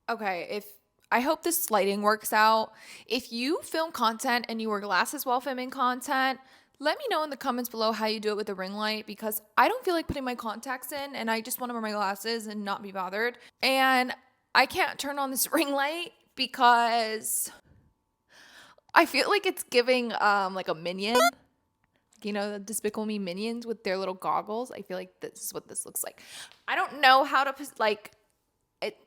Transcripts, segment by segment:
Okay, if I hope this lighting works out. If you film content and you wear glasses while filming content, let me know in the comments below how you do it with the ring light because I don't feel like putting my contacts in and I just want to wear my glasses and not be bothered. And I can't turn on this ring light because I feel like it's giving like a minion. You know, the Despicable Me minions with their little goggles. I feel like this is what this looks like. I don't know how to like it.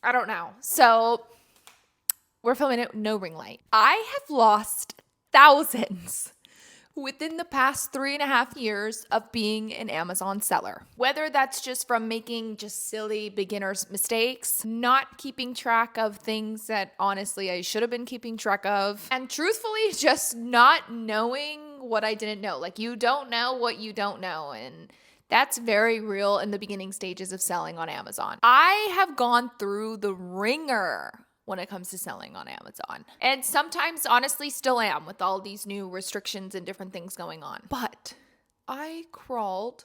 I don't know. So we're filming it no ring light. I have lost thousands within the past 3.5 years of being an Amazon seller. Whether that's just from making just silly beginner's mistakes, not keeping track of things that honestly I should have been keeping track of, and truthfully just not knowing what I didn't know. Like you don't know what you don't know, and that's very real in the beginning stages of selling on Amazon. I have gone through the ringer when it comes to selling on Amazon. And sometimes, honestly, still am with all these new restrictions and different things going on. But I crawled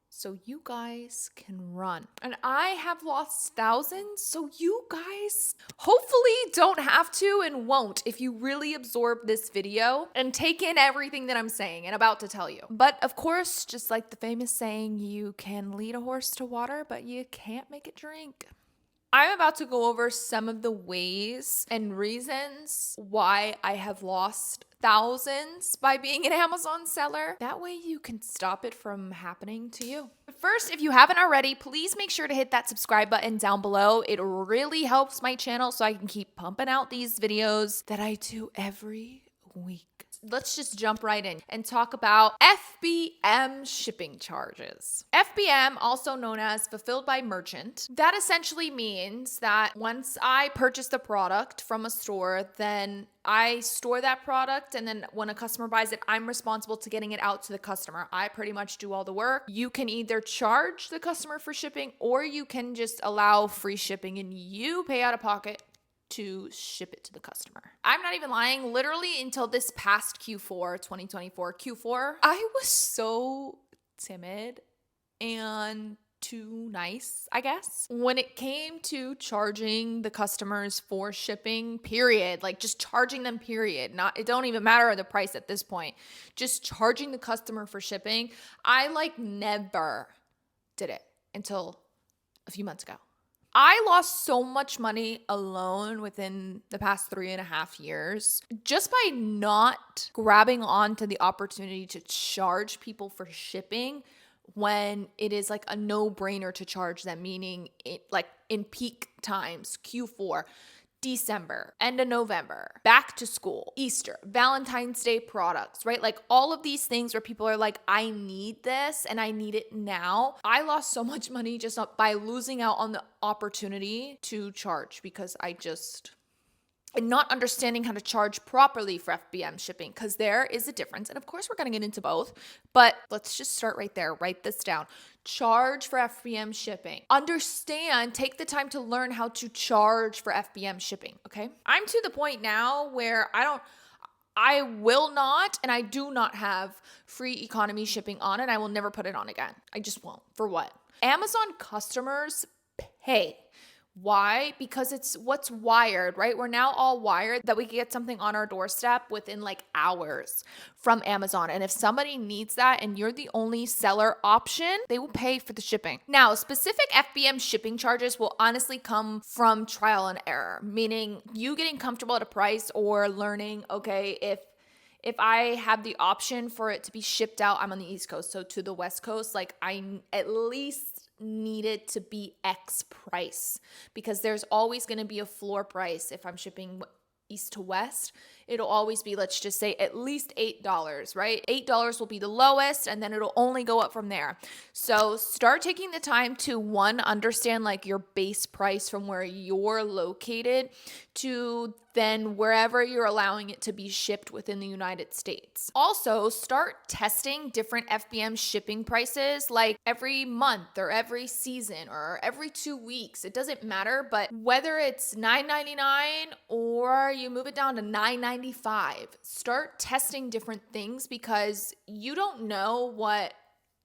so you guys can run. And I have lost thousands, so you guys hopefully don't have to and won't if you really absorb this video and take in everything that I'm saying and about to tell you. But of course, just like the famous saying, you can lead a horse to water, but you can't make it drink. I'm about to go over some of the ways and reasons why I have lost thousands by being an Amazon seller. That way you can stop it from happening to you. But first, if you haven't already, please make sure to hit that subscribe button down below. It really helps my channel so I can keep pumping out these videos that I do every week. Let's just jump right in and talk about FBM shipping charges. FBM, also known as fulfilled by merchant, that essentially means that once I purchase the product from a store, then I store that product, and then when a customer buys it, I'm responsible to getting it out to the customer. I pretty much do all the work. You can either charge the customer for shipping or you can just allow free shipping and you pay out of pocket to ship it to the customer. I'm not even lying. Literally until this past Q4, 2024, I was so timid and too nice, I guess, when it came to charging the customers for shipping, period. Like just charging them, period. Not, it don't even matter the price at this point. Just charging the customer for shipping. I like never did it until a few months ago. I lost so much money alone within the past 3.5 years just by not grabbing onto the opportunity to charge people for shipping when it is like a no-brainer to charge them, meaning it, like in peak times, Q4, December, end of November, back to school, Easter, Valentine's Day products, right? Like all of these things where people are like, I need this and I need it now. I lost so much money just by losing out on the opportunity to charge because and not understanding how to charge properly for FBM shipping, because there is a difference. And of course, we're going to get into both, but let's just start right there. Write this down. Charge for FBM shipping. Understand, take the time to learn how to charge for FBM shipping, okay? I'm to the point now where I will not, and I do not have free economy shipping on it. I will never put it on again. I just won't. For what? Amazon customers pay. Why? Because it's what's wired, right? We're now all wired that we can get something on our doorstep within like hours from Amazon. And if somebody needs that and you're the only seller option, they will pay for the shipping. Now, specific FBM shipping charges will honestly come from trial and error, meaning you getting comfortable at a price or learning, okay, if I have the option for it to be shipped out, I'm on the East Coast, so to the West Coast, like I at least needed to be X price, because there's always going to be a floor price. If I'm shipping east to west, it'll always be, let's just say, at least $8, right? $8 will be the lowest, and then it'll only go up from there. So start taking the time to, one, understand like your base price from where you're located to then wherever you're allowing it to be shipped within the United States. Also, start testing different FBM shipping prices like every month or every season or every 2 weeks. It doesn't matter, but whether it's $9.99 or you move it down to $9.95, start testing different things because you don't know what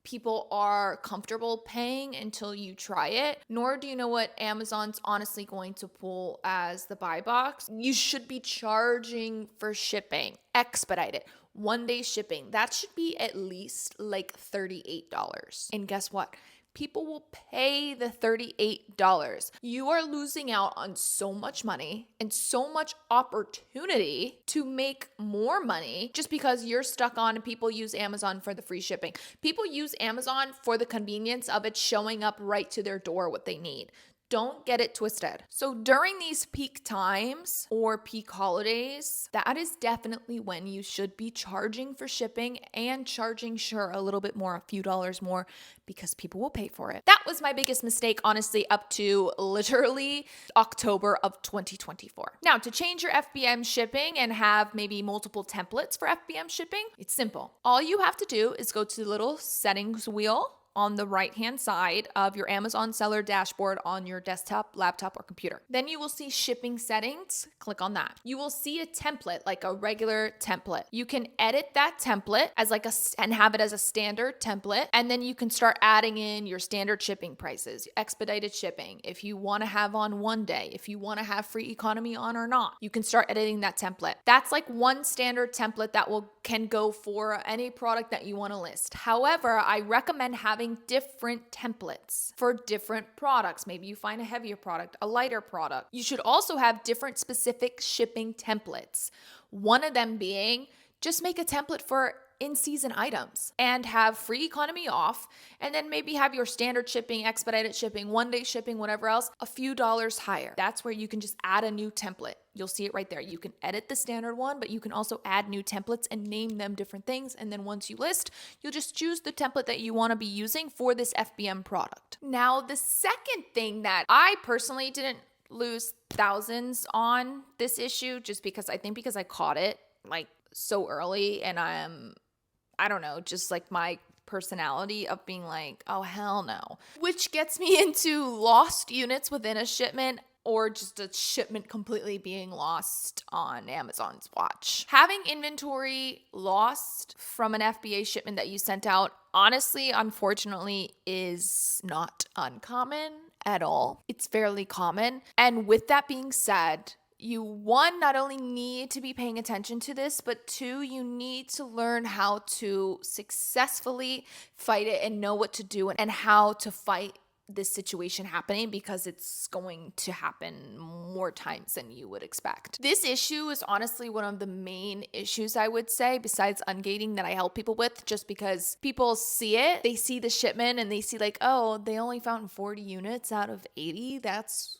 people are comfortable paying until you try it, nor do you know what Amazon's honestly going to pull as the buy box. You should be charging for shipping, expedited, 1 day shipping. That should be at least like $38. And guess what? People will pay the $38. You are losing out on so much money and so much opportunity to make more money just because you're stuck on and people use Amazon for the free shipping. People use Amazon for the convenience of it showing up right to their door what they need. Don't get it twisted. So during these peak times or peak holidays, that is definitely when you should be charging for shipping and charging, sure, a little bit more, a few dollars more, because people will pay for it. That was my biggest mistake, honestly, up to literally October of 2024. Now, to change your FBM shipping and have maybe multiple templates for FBM shipping, it's simple. All you have to do is go to the little settings wheel on the right-hand side of your Amazon seller dashboard on your desktop, laptop, or computer. Then you will see shipping settings. Click on that. You will see a template, like a regular template. You can edit that template as and have it as a standard template. And then you can start adding in your standard shipping prices, expedited shipping. If you want to have on 1 day, if you want to have free economy on or not, you can start editing that template. That's like one standard template that can go for any product that you want to list. However, I recommend having different templates for different products. Maybe you find a heavier product, a lighter product. You should also have different specific shipping templates. One of them being just make a template for in-season items and have free economy off, and then maybe have your standard shipping, expedited shipping, 1 day shipping, whatever else, a few dollars higher. That's where you can just add a new template. You'll see it right there. You can edit the standard one, but you can also add new templates and name them different things. And then once you list, you'll just choose the template that you want to be using for this FBM product. Now, the second thing that I personally didn't lose thousands on this issue, just because I caught it like so early, and I don't know, just like my personality of being like, oh, hell no. Which gets me into lost units within a shipment, or just a shipment completely being lost on Amazon's watch. Having inventory lost from an FBA shipment that you sent out, honestly, unfortunately, is not uncommon at all. It's fairly common. And with that being said, you, one, not only need to be paying attention to this, but two, you need to learn how to successfully fight it and know what to do and how to fight this situation happening, because it's going to happen more times than you would expect. This issue is honestly one of the main issues, I would say, besides ungating, that I help people with, just because people see it, they see the shipment and they see like, oh, they only found 40 units out of 80. That's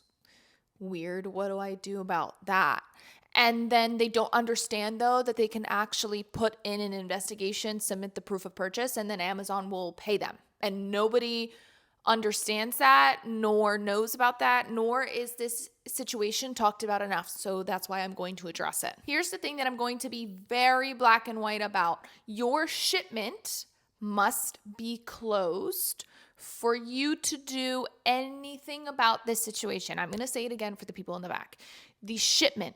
weird. What do I do about that? And then they don't understand, though, that they can actually put in an investigation, submit the proof of purchase, and then Amazon will pay them. And nobody understands that, nor knows about that, nor is this situation talked about enough. So that's why I'm going to address it. Here's the thing that I'm going to be very black and white about. Your shipment must be closed for you to do anything about this situation. I'm going to say it again for the people in the back. The shipment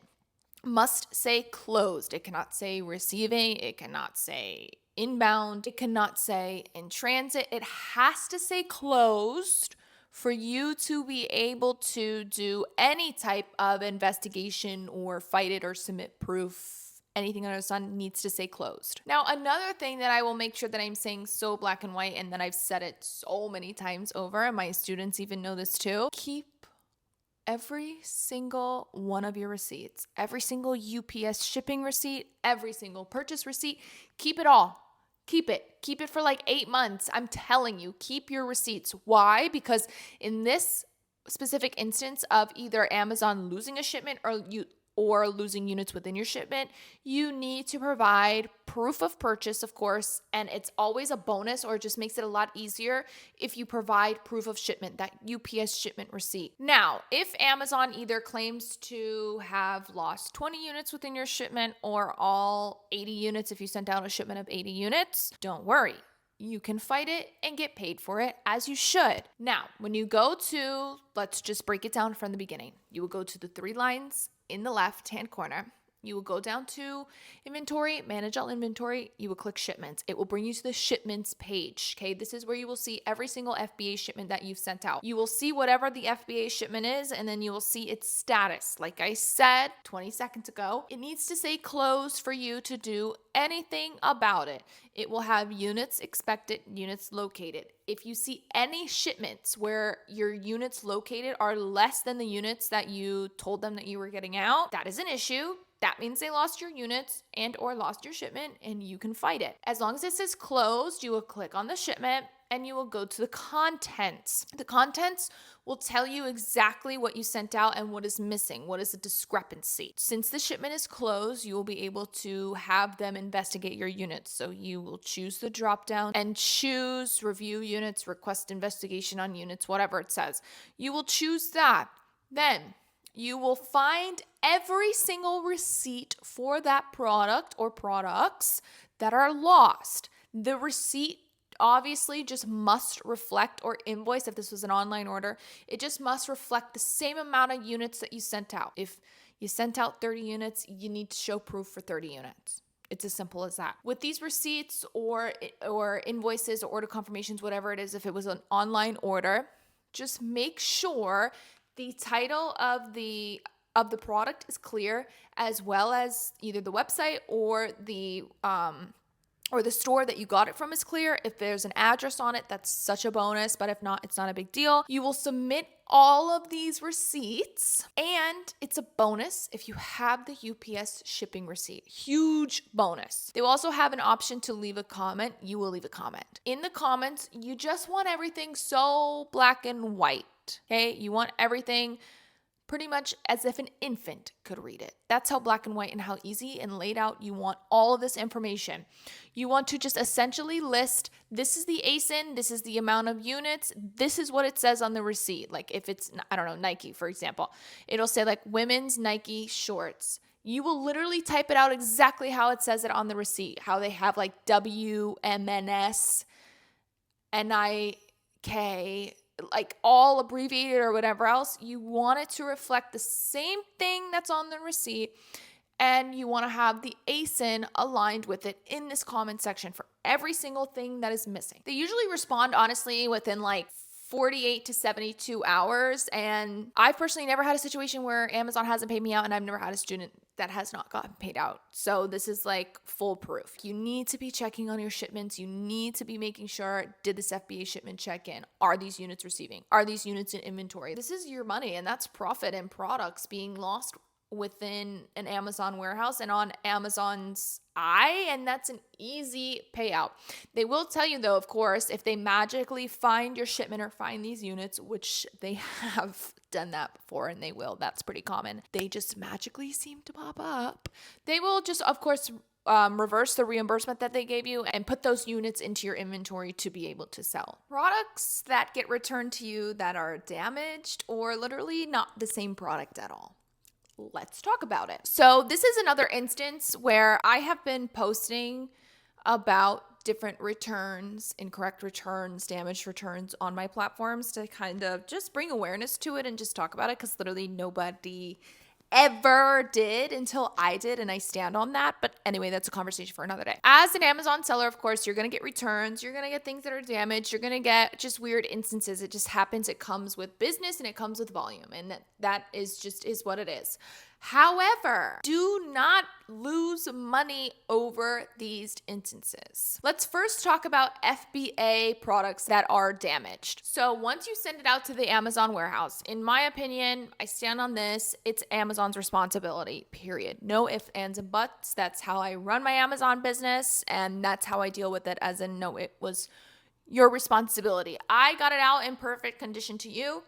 must say closed. It cannot say receiving. It cannot say inbound. It cannot say in transit. It has to say closed for you to be able to do any type of investigation or fight it or submit proof. Anything under the sun needs to say closed. Now, another thing that I will make sure that I'm saying so black and white, and that I've said it so many times over, and my students even know this too, keep every single one of your receipts, every single UPS shipping receipt, every single purchase receipt, keep it all. Keep it. Keep it for like 8 months. I'm telling you, keep your receipts. Why? Because in this specific instance of either Amazon losing a shipment or losing units within your shipment, you need to provide proof of purchase, of course, and it's always a bonus, or it just makes it a lot easier if you provide proof of shipment, that UPS shipment receipt. Now, if Amazon either claims to have lost 20 units within your shipment or all 80 units if you sent out a shipment of 80 units, don't worry. You can fight it and get paid for it, as you should. Now, when you go to, let's just break it down from the beginning. You will go to the 3 lines in the left-hand corner, You will go down to inventory, manage all inventory. You will click shipments. It will bring you to the shipments page. Okay, this is where you will see every single FBA shipment that you've sent out. You will see whatever the FBA shipment is, and then you will see its status. Like I said 20 seconds ago, it needs to say closed for you to do anything about it. It will have units expected, units located. If you see any shipments where your units located are less than the units that you told them that you were getting out, that is an issue. That means they lost your units and or lost your shipment, and you can fight it. As long as it says closed, you will click on the shipment and you will go to the contents. The contents will tell you exactly what you sent out and what is missing, what is the discrepancy. Since the shipment is closed, you will be able to have them investigate your units. So you will choose the drop down and choose review units, request investigation on units, whatever it says. You will choose that. Then you will find every single receipt for that product or products that are lost. The receipt obviously just must reflect, or invoice if this was an online order, it just must reflect the same amount of units that you sent out. If you sent out 30 units, you need to show proof for 30 units. It's as simple as that. With these receipts or invoices or order confirmations, whatever it is, if it was an online order, just make sure the title of the product is clear, as well as either the website or the store that you got it from is clear. If there's an address on it, that's such a bonus, but if not, it's not a big deal. You will submit all of these receipts, and it's a bonus if you have the UPS shipping receipt. Huge bonus. They will also have an option to leave a comment. You will leave a comment. In the comments, you just want everything so black and white. Okay, you want everything pretty much as if an infant could read it. That's how black and white and how easy and laid out you want all of this information. You want to just essentially list, this is the ASIN, this is the amount of units, this is what it says on the receipt. Like if it's, I don't know, Nike, for example, it'll say like women's Nike shorts. You will literally type it out exactly how it says it on the receipt, how they have like WMNS, NIK, like all abbreviated or whatever else. You want it to reflect the same thing that's on the receipt, and you want to have the ASIN aligned with it in this comment section for every single thing that is missing. They usually respond honestly within like 48 to 72 hours. And I've personally never had a situation where Amazon hasn't paid me out, and I've never had a student that has not gotten paid out. So this is like foolproof. You need to be checking on your shipments. You need to be making sure, did this FBA shipment check in? Are these units receiving? Are these units in inventory? This is your money, and that's profit and products being lost within an Amazon warehouse and on Amazon's eye, and that's an easy payout. They will tell you though, of course, if they magically find your shipment or find these units, which they have done that before, and they will, that's pretty common. They just magically seem to pop up. They will just, of course, reverse the reimbursement that they gave you and put those units into your inventory to be able to sell. Products that get returned to you that are damaged or literally not the same product at all. Let's talk about it. So this is another instance where I have been posting about different returns, incorrect returns, damaged returns on my platforms to kind of just bring awareness to it and just talk about it, because literally nobody ever did until I did, and I stand on that. But anyway, that's a conversation for another day. As an Amazon seller, of course, you're going to get returns, you're going to get things that are damaged, you're going to get just weird instances. It just happens. It comes with business and it comes with volume, and that is what it is. However, do not lose money over these instances. Let's first talk about FBA products that are damaged. So once you send it out to the Amazon warehouse, in my opinion, I stand on this, it's Amazon's responsibility, period. No ifs, ands, and buts. That's how I run my Amazon business, and that's how I deal with it, as in, no, it was your responsibility. I got it out in perfect condition to you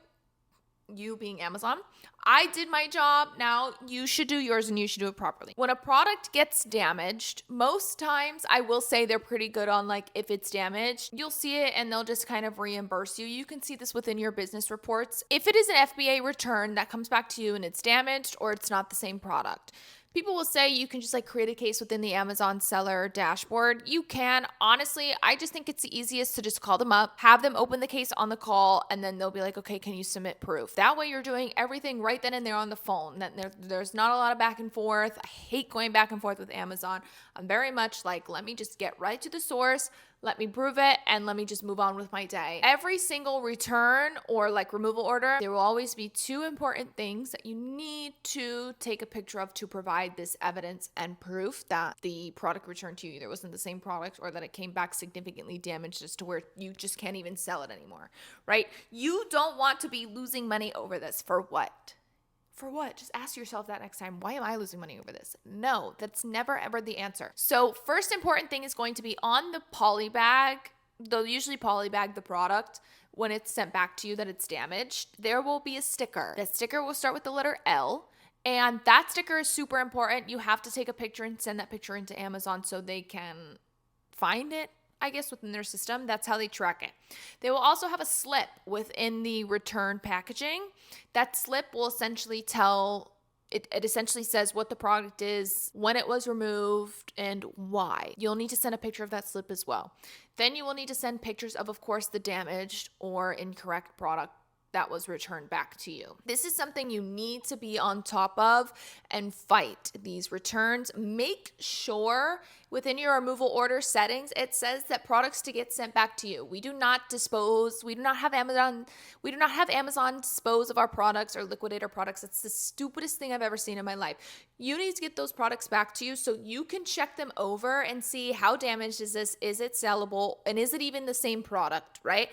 being Amazon. I did my job. Now you should do yours, and you should do it properly. When a product gets damaged, most times I will say they're pretty good on, like, if it's damaged, you'll see it and they'll just kind of reimburse you. You can see this within your business reports. If it is an FBA return that comes back to you and it's damaged or it's not the same product, People will say you can just like create a case within the Amazon seller dashboard. You can. Honestly, I just think it's the easiest to just call them up, have them open the case on the call, and then they'll be like, okay, can you submit proof? That way you're doing everything right then and there on the phone. There's not a lot of back and forth. I hate going back and forth with Amazon. I'm very much like, let me just get right to the source. Let me prove it and let me just move on with my day. Every single return or like removal order, there will always be two important things that you need to take a picture of to provide this evidence and proof that the product returned to you either wasn't the same product or that it came back significantly damaged as to where you just can't even sell it anymore, right? You don't want to be losing money over this. For what? For what? Just ask yourself that next time. Why am I losing money over this? No, that's never ever the answer. So first important thing is going to be on the poly bag. They'll usually poly bag the product when it's sent back to you that it's damaged. There will be a sticker. That sticker will start with the letter L. And that sticker is super important. You have to take a picture and send that picture into Amazon so they can find it, I guess, within their system. That's how they track it. They will also have a slip within the return packaging. That slip will essentially tell, it essentially says what the product is, when it was removed, and why. You'll need to send a picture of that slip as well. Then you will need to send pictures of course, the damaged or incorrect product that was returned back to you. This is something you need to be on top of and fight these returns. Make sure within your removal order settings, it says that products to get sent back to you. We do not have Amazon dispose of our products or liquidate our products. That's the stupidest thing I've ever seen in my life. You need to get those products back to you so you can check them over and see how damaged is this, is it sellable, and is it even the same product, right?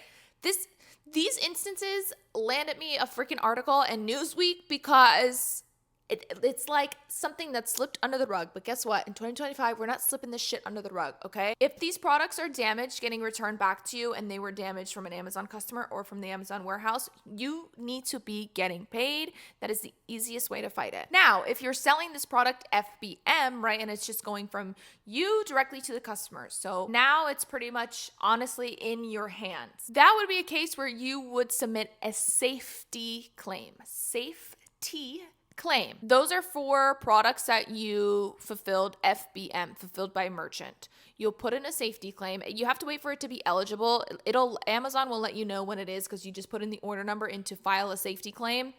These instances landed me a freaking article in Newsweek because it's like something that slipped under the rug. But guess what? In 2025, we're not slipping this shit under the rug, okay? If these products are damaged, getting returned back to you, and they were damaged from an Amazon customer or from the Amazon warehouse, you need to be getting paid. That is the easiest way to fight it. Now, if you're selling this product FBM, right, and it's just going from you directly to the customer, so now it's pretty much honestly in your hands. That would be a case where you would submit a safety claim. Safety claim. Those are for products that you fulfilled FBM, fulfilled by merchant. You'll put in a safety claim. You have to wait for it to be eligible. Amazon will let you know when it is because you just put in the order number in to file a safety claim.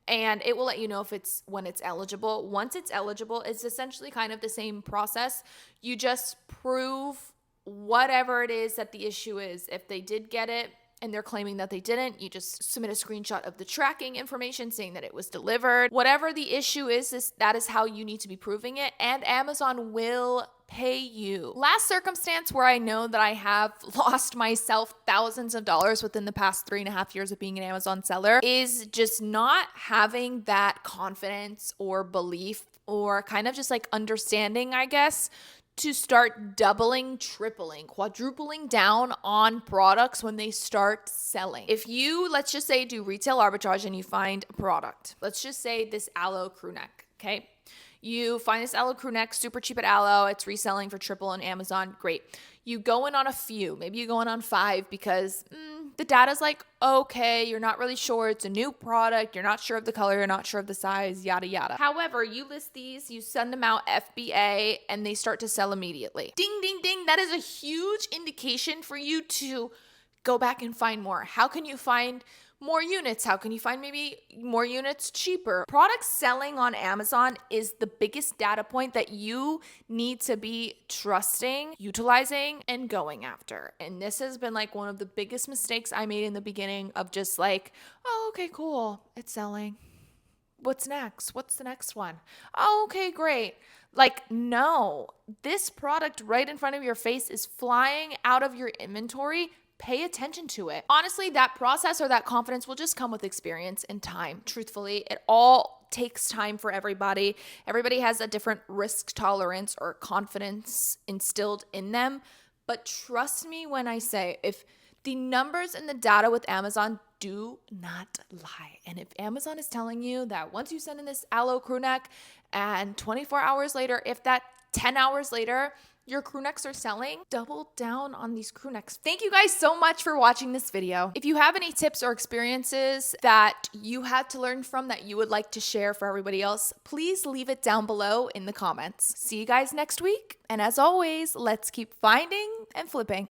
And it will let you know when it's eligible. Once it's eligible, it's essentially kind of the same process. You just prove whatever it is that the issue is. If they did get it, and they're claiming that they didn't, you just submit a screenshot of the tracking information saying that it was delivered. Whatever the issue is, that is how you need to be proving it, and Amazon will pay you. Last circumstance where I know that I have lost myself thousands of dollars within the past 3.5 years of being an Amazon seller is just not having that confidence or belief or kind of just like understanding, I guess, to start doubling, tripling, quadrupling down on products when they start selling. If you, let's just say, do retail arbitrage and you find a product, let's just say this aloe crew neck, okay? You find this aloe crew neck super cheap at Aloe. It's reselling for triple on Amazon. Great. You go in on a few. Maybe you go in on 5 because the data's like, okay, you're not really sure. It's a new product. You're not sure of the color. You're not sure of the size, yada, yada. However, you list these, you send them out FBA, and they start to sell immediately. Ding, ding, ding. That is a huge indication for you to go back and find more. How can you find more units? How can you find maybe more units cheaper? Product selling on Amazon is the biggest data point that you need to be trusting, utilizing, and going after. And this has been like one of the biggest mistakes I made in the beginning of just like, oh, okay, cool. It's selling. What's next? What's the next one? Oh, okay, great. Like, no, this product right in front of your face is flying out of your inventory. Pay attention to it. Honestly, that process or that confidence will just come with experience and time. Truthfully, it all takes time for everybody. Everybody has a different risk tolerance or confidence instilled in them. But trust me when I say, if the numbers and the data with Amazon do not lie. And if Amazon is telling you that once you send in this aloe crew neck and 24 hours later, if that 10 hours later, your crew necks are selling, double down on these crew necks. Thank you guys so much for watching this video. If you have any tips or experiences that you had to learn from that you would like to share for everybody else, please leave it down below in the comments. See you guys next week. And as always, let's keep finding and flipping.